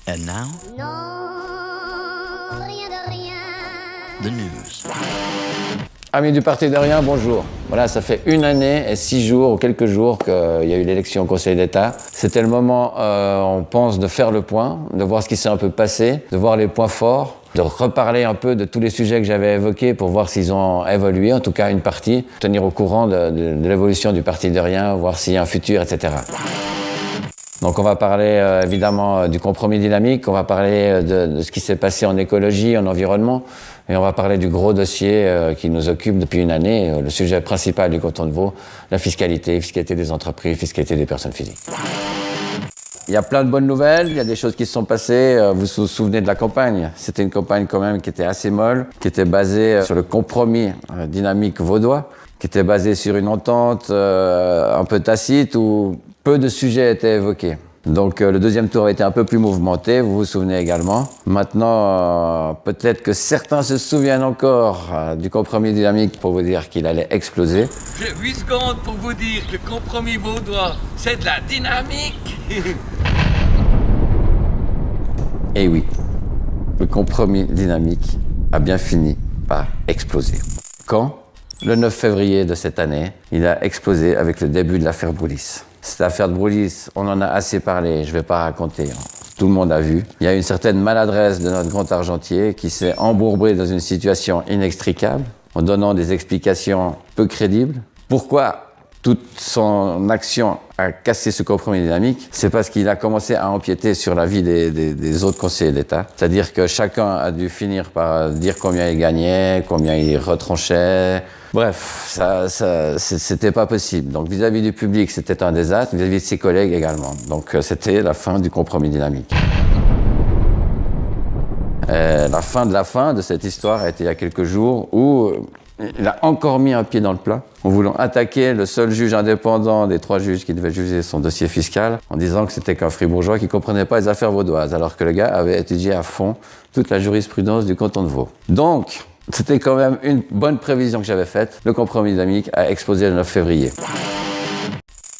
And now, Non, rien de rien. the news. Amis du Parti de Rien, bonjour. Voilà, ça fait 1 année et 6 jours ou quelques jours qu'il y a eu l'élection au Conseil d'État. C'était le moment, on pense, de faire le point, de voir ce qui s'est un peu passé, de voir les points forts, de reparler un peu de tous les sujets que j'avais évoqués pour voir s'ils ont évolué, en tout cas une partie, tenir au courant de l'évolution du Parti de Rien, voir s'il y a un futur, etc. Donc on va parler évidemment du compromis dynamique, on va parler de ce qui s'est passé en écologie, en environnement, et on va parler du gros dossier qui nous occupe depuis 1 année, le sujet principal du canton de Vaud, la fiscalité des entreprises, fiscalité des personnes physiques. Il y a plein de bonnes nouvelles, il y a des choses qui se sont passées. Vous vous souvenez de la campagne? C'était une campagne quand même qui était assez molle, qui était basée sur le compromis dynamique vaudois, qui était basée sur une entente un peu tacite où peu de sujets étaient évoqués. Donc le deuxième tour a été un peu plus mouvementé, vous vous souvenez également. Maintenant, peut-être que certains se souviennent encore du compromis dynamique pour vous dire qu'il allait exploser. J'ai 8 secondes pour vous dire que le compromis vaudois, c'est de la dynamique. Et oui, le compromis dynamique a bien fini par exploser. Quand? Le 9 février de cette année, il a explosé avec le début de l'affaire Broulis. Cette affaire de Broulis, on en a assez parlé, je ne vais pas raconter. Tout le monde a vu. Il y a une certaine maladresse de notre grand argentier qui s'est embourbé dans une situation inextricable en donnant des explications peu crédibles. Pourquoi toute son action a cassé ce compromis dynamique? C'est parce qu'il a commencé à empiéter sur la vie des autres conseillers d'État. C'est-à-dire que chacun a dû finir par dire combien il gagnait, combien il retranchait. Bref, c'était pas possible. Donc vis-à-vis du public, c'était un désastre, vis-à-vis de ses collègues également. Donc c'était la fin du compromis dynamique. La fin de cette histoire a été il y a quelques jours où il a encore mis un pied dans le plat en voulant attaquer le seul juge indépendant des 3 juges qui devaient juger son dossier fiscal en disant que c'était qu'un fribourgeois qui ne comprenait pas les affaires vaudoises, alors que le gars avait étudié à fond toute la jurisprudence du canton de Vaud. Donc, c'était quand même une bonne prévision que j'avais faite. Le compromis dynamique a explosé le 9 février.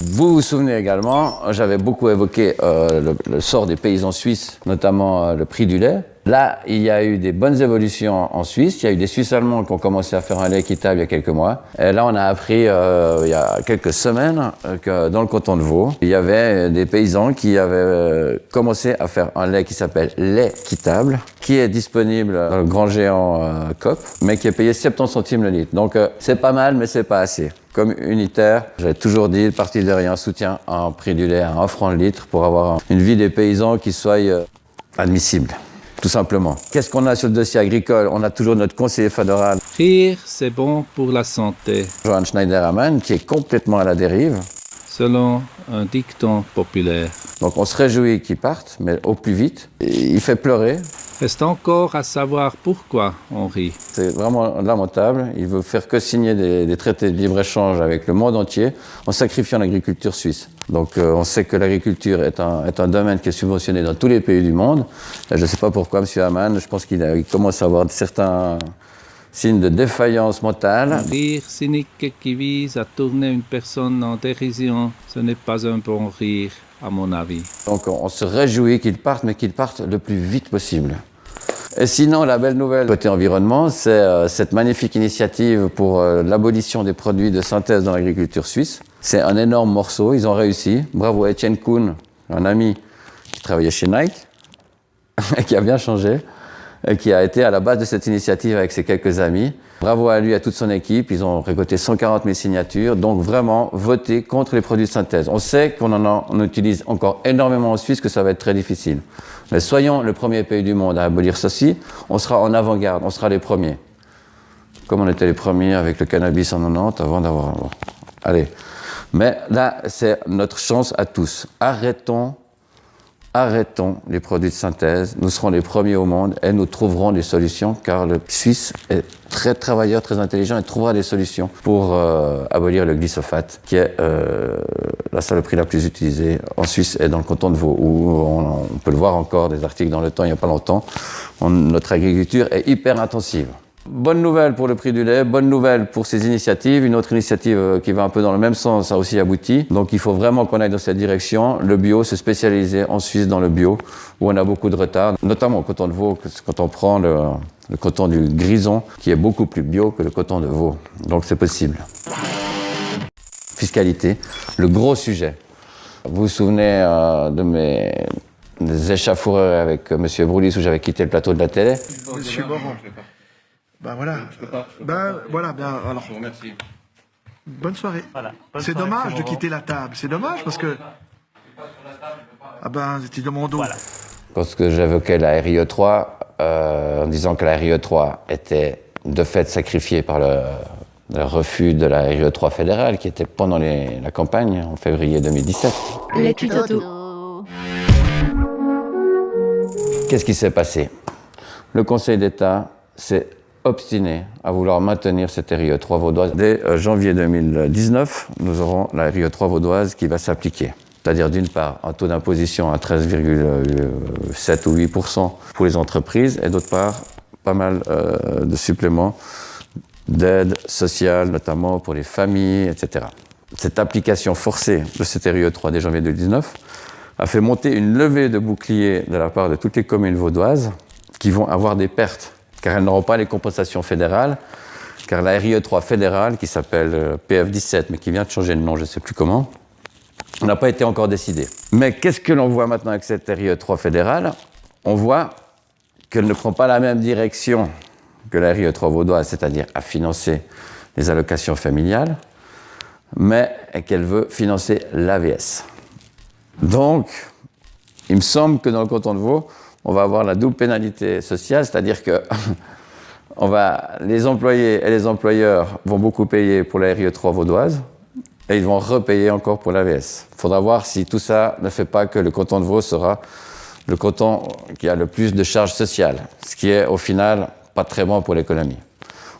Vous vous souvenez également, j'avais beaucoup évoqué le sort des paysans suisses, notamment le prix du lait. Là, il y a eu des bonnes évolutions en Suisse. Il y a eu des Suisses allemands qui ont commencé à faire un lait équitable il y a quelques mois. Et là, on a appris il y a quelques semaines que dans le canton de Vaud, il y avait des paysans qui avaient commencé à faire un lait qui s'appelle lait équitable, qui est disponible dans le grand géant Coop, mais qui est payé 70 centimes le litre. Donc, c'est pas mal, mais c'est pas assez. Comme unitaire, j'avais toujours dit, le Parti de Rien soutient un prix du lait à 1 franc le litre pour avoir une vie des paysans qui soit admissible. Tout simplement. Qu'est-ce qu'on a sur le dossier agricole? On a toujours notre conseiller fédéral. Rire, c'est bon pour la santé, Johann Schneiderman, qui est complètement à la dérive. selon un dicton populaire. Donc on se réjouit qu'il parte, mais au plus vite. Il fait pleurer. Reste encore à savoir pourquoi on rit. C'est vraiment lamentable. Il veut faire que signer des traités de libre-échange avec le monde entier en sacrifiant l'agriculture suisse. Donc on sait que l'agriculture est un domaine qui est subventionné dans tous les pays du monde. Je ne sais pas pourquoi, M. Hamann, je pense qu'il commence à avoir certains signes de défaillance mentale. Un rire cynique qui vise à tourner une personne en dérision, ce n'est pas un bon rire, à mon avis. Donc on se réjouit qu'il parte, mais qu'il parte le plus vite possible. Et sinon, la belle nouvelle côté environnement, c'est cette magnifique initiative pour l'abolition des produits de synthèse dans l'agriculture suisse. C'est un énorme morceau, ils ont réussi. Bravo à Etienne Kuhn, un ami qui travaillait chez Nike, et qui a bien changé, et qui a été à la base de cette initiative avec ses quelques amis. Bravo à lui et à toute son équipe, ils ont récolté 140 000 signatures, donc vraiment voter contre les produits de synthèse. On sait on utilise encore énormément en Suisse, que ça va être très difficile. Mais soyons le premier pays du monde à abolir ceci, on sera en avant-garde, on sera les premiers. Comme on était les premiers avec le cannabis en 90, avant d'avoir... Bon. Allez. Mais là, c'est notre chance à tous. Arrêtons les produits de synthèse, nous serons les premiers au monde et nous trouverons des solutions, car le Suisse est très travailleur, très intelligent et trouvera des solutions pour abolir le glyphosate, qui est la saloperie la plus utilisée en Suisse et dans le canton de Vaud, où on peut le voir encore, des articles dans Le Temps il n'y a pas longtemps. Notre agriculture est hyper intensive. Bonne nouvelle pour le prix du lait, bonne nouvelle pour ces initiatives. Une autre initiative qui va un peu dans le même sens a aussi abouti. Donc il faut vraiment qu'on aille dans cette direction. Le bio, se spécialiser en Suisse dans le bio, où on a beaucoup de retard, notamment au coton de veau, quand on prend le coton du Grison, qui est beaucoup plus bio que le coton de veau. Donc c'est possible. Fiscalité, le gros sujet. Vous vous souvenez des échauffourées avec M. Broulis où j'avais quitté le plateau de la télé? Monsieur Morand. Ben voilà. Ben voilà, bien. Alors, Je vous remercie. bonne soirée. Voilà. Bonne C'est soirée, dommage monsieur de Morand. quitter la table. C'est dommage parce que. Ah ben, c'était dans mon dos. Voilà. Lorsque j'évoquais la RIE3, en disant que la RIE3 était de fait sacrifiée par le refus de la RIE3 fédérale, qui était pendant la campagne, en février 2017. Les tutos. Qu'est-ce qui s'est passé? Le Conseil d'État s'est obstiné à vouloir maintenir cette RIE3 vaudoise. Dès janvier 2019, nous aurons la RIE3 vaudoise qui va s'appliquer. C'est-à-dire d'une part un taux d'imposition à 13,7 ou 8% pour les entreprises et d'autre part pas mal de suppléments d'aide sociale, notamment pour les familles, etc. Cette application forcée de cette RIE3 dès janvier 2019 a fait monter une levée de boucliers de la part de toutes les communes vaudoises qui vont avoir des pertes, car elles n'auront pas les compensations fédérales, car la RIE3 fédérale, qui s'appelle PF17, mais qui vient de changer de nom, je ne sais plus comment, n'a pas été encore décidée. Mais qu'est-ce que l'on voit maintenant avec cette RIE3 fédérale? On voit qu'elle ne prend pas la même direction que la RIE3 vaudoise, c'est-à-dire à financer les allocations familiales, mais qu'elle veut financer l'AVS. Donc, il me semble que dans le canton de Vaud, on va avoir la double pénalité sociale, c'est-à-dire que les employés et les employeurs vont beaucoup payer pour la RIE3 vaudoise et ils vont repayer encore pour l'AVS. Il faudra voir si tout ça ne fait pas que le canton de Vaud sera le canton qui a le plus de charges sociales, ce qui est au final pas très bon pour l'économie.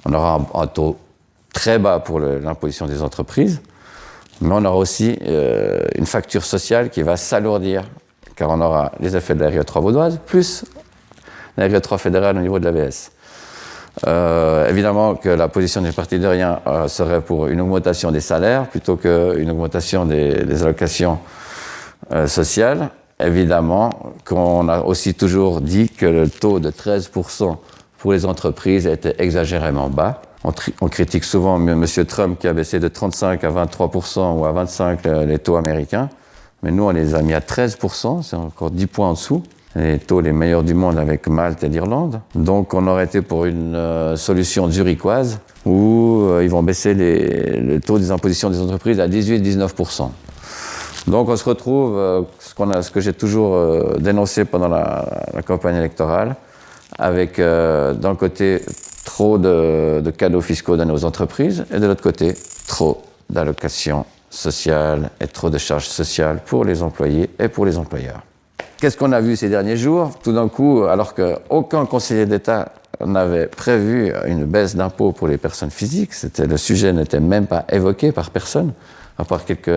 On aura un taux très bas pour l'imposition des entreprises, mais on aura aussi une facture sociale qui va s'alourdir, car on aura les effets de la RIE3 vaudoise, plus la RIE3 fédérale au niveau de l'AVS. Évidemment que la position du Parti de Rien serait pour une augmentation des salaires plutôt qu'une augmentation des allocations sociales. Évidemment qu'on a aussi toujours dit que le taux de 13% pour les entreprises était exagérément bas. On critique souvent M. Trump qui a baissé de 35 à 23% ou à 25% les taux américains. Mais nous, on les a mis à 13%, c'est encore 10 points en dessous. Les taux les meilleurs du monde avec Malte et l'Irlande. Donc on aurait été pour une solution zurichoise où ils vont baisser le taux des impositions des entreprises à 18-19%. Donc on se retrouve, ce que j'ai toujours dénoncé pendant la campagne électorale, avec d'un côté trop de cadeaux fiscaux donnés aux entreprises et de l'autre côté trop d'allocations sociales et trop de charges sociales pour les employés et pour les employeurs. Qu'est-ce qu'on a vu ces derniers jours? Tout d'un coup, alors qu'aucun conseiller d'État n'avait prévu une baisse d'impôts pour les personnes physiques, le sujet n'était même pas évoqué par personne, à part quelques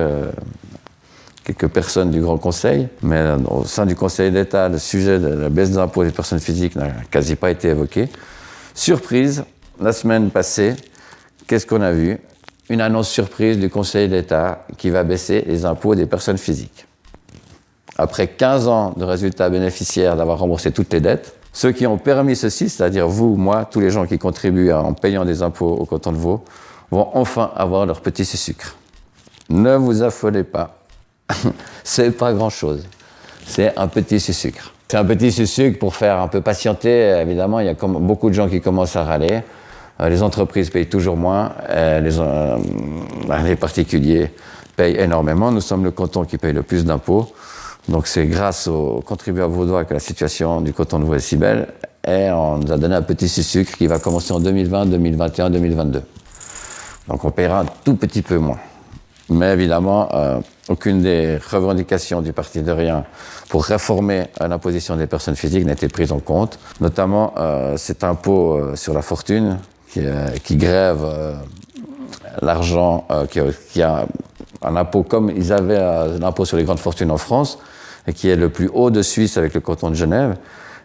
personnes du Grand Conseil. Mais au sein du Conseil d'État, le sujet de la baisse d'impôts des personnes physiques n'a quasi pas été évoqué. Surprise, la semaine passée, qu'est-ce qu'on a vu? Une annonce surprise du Conseil d'État qui va baisser les impôts des personnes physiques. Après 15 ans de résultats bénéficiaires d'avoir remboursé toutes les dettes, ceux qui ont permis ceci, c'est-à-dire vous, moi, tous les gens qui contribuent en payant des impôts au canton de Vaud, vont enfin avoir leur petit sucre. Ne vous affolez pas. C'est pas grand-chose. C'est un petit sucre. C'est un petit sucre pour faire un peu patienter. Évidemment, il y a beaucoup de gens qui commencent à râler. Les entreprises payent toujours moins. Les particuliers payent énormément. Nous sommes le canton qui paye le plus d'impôts. Donc c'est grâce aux contribuables vaudois que la situation du canton de Vaud est si belle. Et on nous a donné un petit sucre qui va commencer en 2020, 2021, 2022. Donc on paiera un tout petit peu moins. Mais évidemment, aucune des revendications du Parti de Rien pour réformer l'imposition des personnes physiques n'a été prise en compte. Notamment cet impôt sur la fortune qui grève l'argent, qui a un impôt comme ils avaient l'impôt sur les grandes fortunes en France, et qui est le plus haut de Suisse avec le canton de Genève,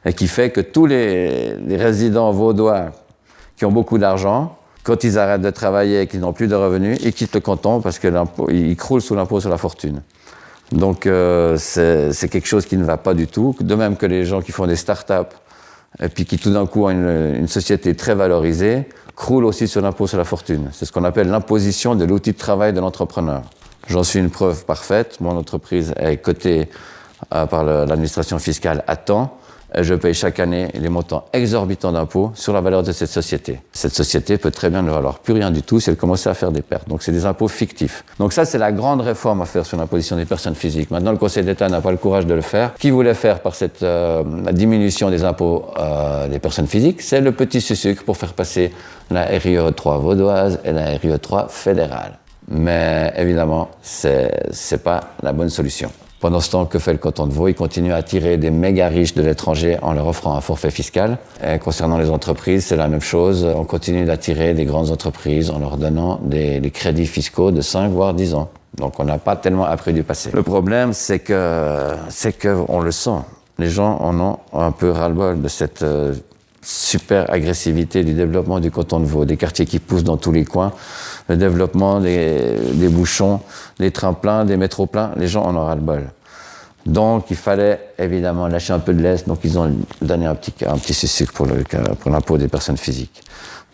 et qui fait que tous les résidents vaudois qui ont beaucoup d'argent, quand ils arrêtent de travailler et qu'ils n'ont plus de revenus, ils quittent le canton parce qu'ils croulent sous l'impôt sur la fortune. Donc c'est quelque chose qui ne va pas du tout. De même que les gens qui font des start-up et puis qui tout d'un coup ont une société très valorisée, croulent aussi sur l'impôt sur la fortune. C'est ce qu'on appelle l'imposition de l'outil de travail de l'entrepreneur. J'en suis une preuve parfaite. Mon entreprise est cotée par l'administration fiscale à temps. Et je paye chaque année les montants exorbitants d'impôts sur la valeur de cette société. Cette société peut très bien ne valoir plus rien du tout si elle commençait à faire des pertes. Donc c'est des impôts fictifs. Donc ça, c'est la grande réforme à faire sur l'imposition des personnes physiques. Maintenant, le Conseil d'État n'a pas le courage de le faire. Qui voulait faire par cette diminution des impôts des personnes physiques? C'est le petit sucre pour faire passer la RIE 3 vaudoise et la RIE 3 fédérale. Mais évidemment, c'est pas la bonne solution. Pendant ce temps, que fait le canton de Vaud? Il continue à attirer des méga riches de l'étranger en leur offrant un forfait fiscal. Et concernant les entreprises, c'est la même chose. On continue d'attirer des grandes entreprises en leur donnant des crédits fiscaux de 5 voire 10 ans. Donc on n'a pas tellement appris du passé. Le problème, c'est que on le sent. Les gens en ont un peu ras-le-bol de cette super agressivité du développement du canton de Vaud, des quartiers qui poussent dans tous les coins, le développement des bouchons, des trains pleins, des métros pleins, les gens en ont ras-le-bol. Donc il fallait évidemment lâcher un peu de lest, donc ils ont donné un petit sucre pour l'impôt des personnes physiques.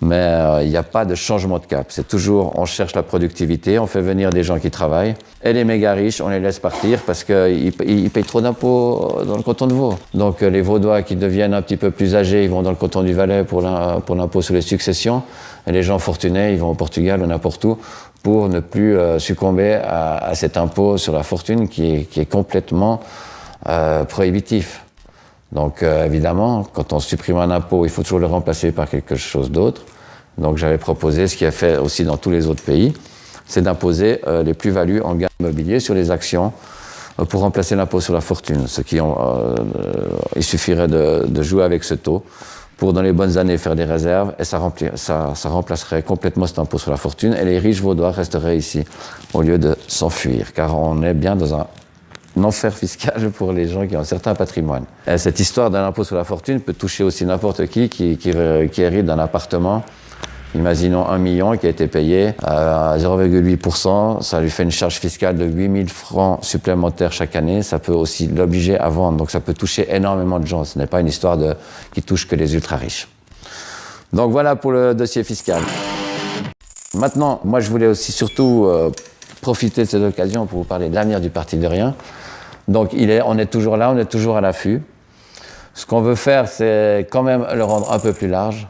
Mais il n'y a pas de changement de cap. C'est toujours, on cherche la productivité, on fait venir des gens qui travaillent, et les méga riches, on les laisse partir parce qu'ils payent trop d'impôts dans le canton de Vaud. Donc les Vaudois qui deviennent un petit peu plus âgés, ils vont dans le canton du Valais pour l'impôt sur les successions, et les gens fortunés, ils vont au Portugal ou n'importe où pour ne plus succomber à cet impôt sur la fortune qui est complètement prohibitif. Donc évidemment, quand on supprime un impôt, il faut toujours le remplacer par quelque chose d'autre. Donc j'avais proposé, ce qui est fait aussi dans tous les autres pays, c'est d'imposer les plus-values en gains immobiliers sur les actions pour remplacer l'impôt sur la fortune. Il suffirait de jouer avec ce taux pour, dans les bonnes années, faire des réserves, et ça remplacerait complètement cet impôt sur la fortune, et les riches vaudois resteraient ici, au lieu de s'enfuir, car on est bien dans un enfer fiscal pour les gens qui ont un certain patrimoine. Et cette histoire d'un impôt sur la fortune peut toucher aussi n'importe qui hérite d'un appartement. Imaginons 1 million qui a été payé à 0,8%, ça lui fait une charge fiscale de 8 000 francs supplémentaires chaque année, ça peut aussi l'obliger à vendre, donc ça peut toucher énormément de gens, ce n'est pas une histoire qui touche que les ultra riches. Donc voilà pour le dossier fiscal. Maintenant, moi je voulais aussi surtout profiter de cette occasion pour vous parler de l'avenir du Parti de Rien. Donc on est toujours là, on est toujours à l'affût. Ce qu'on veut faire, c'est quand même le rendre un peu plus large.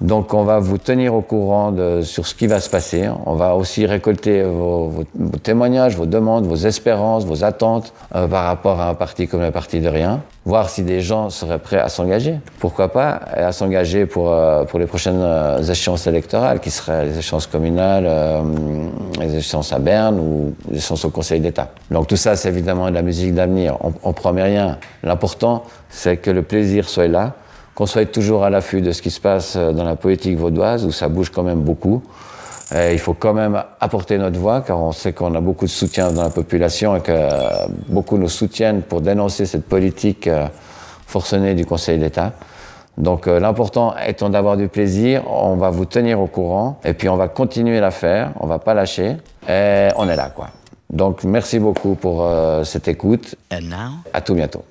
Donc on va vous tenir au courant sur ce qui va se passer. On va aussi récolter vos témoignages, vos demandes, vos espérances, vos attentes par rapport à un parti comme le Parti de Rien. Voir si des gens seraient prêts à s'engager. Pourquoi pas, à s'engager pour les prochaines échéances électorales, qui seraient les échéances communales, les échéances à Berne ou les échéances au Conseil d'État. Donc tout ça, c'est évidemment de la musique d'avenir. On ne promet rien. L'important, c'est que le plaisir soit là, qu'on soit toujours à l'affût de ce qui se passe dans la politique vaudoise, où ça bouge quand même beaucoup. Et il faut quand même apporter notre voix, car on sait qu'on a beaucoup de soutien dans la population et que beaucoup nous soutiennent pour dénoncer cette politique forcenée du Conseil d'État. Donc l'important étant d'avoir du plaisir, on va vous tenir au courant, et puis on va continuer à faire, on va pas lâcher, et on est là, quoi. Donc merci beaucoup pour cette écoute. And now, À tout bientôt.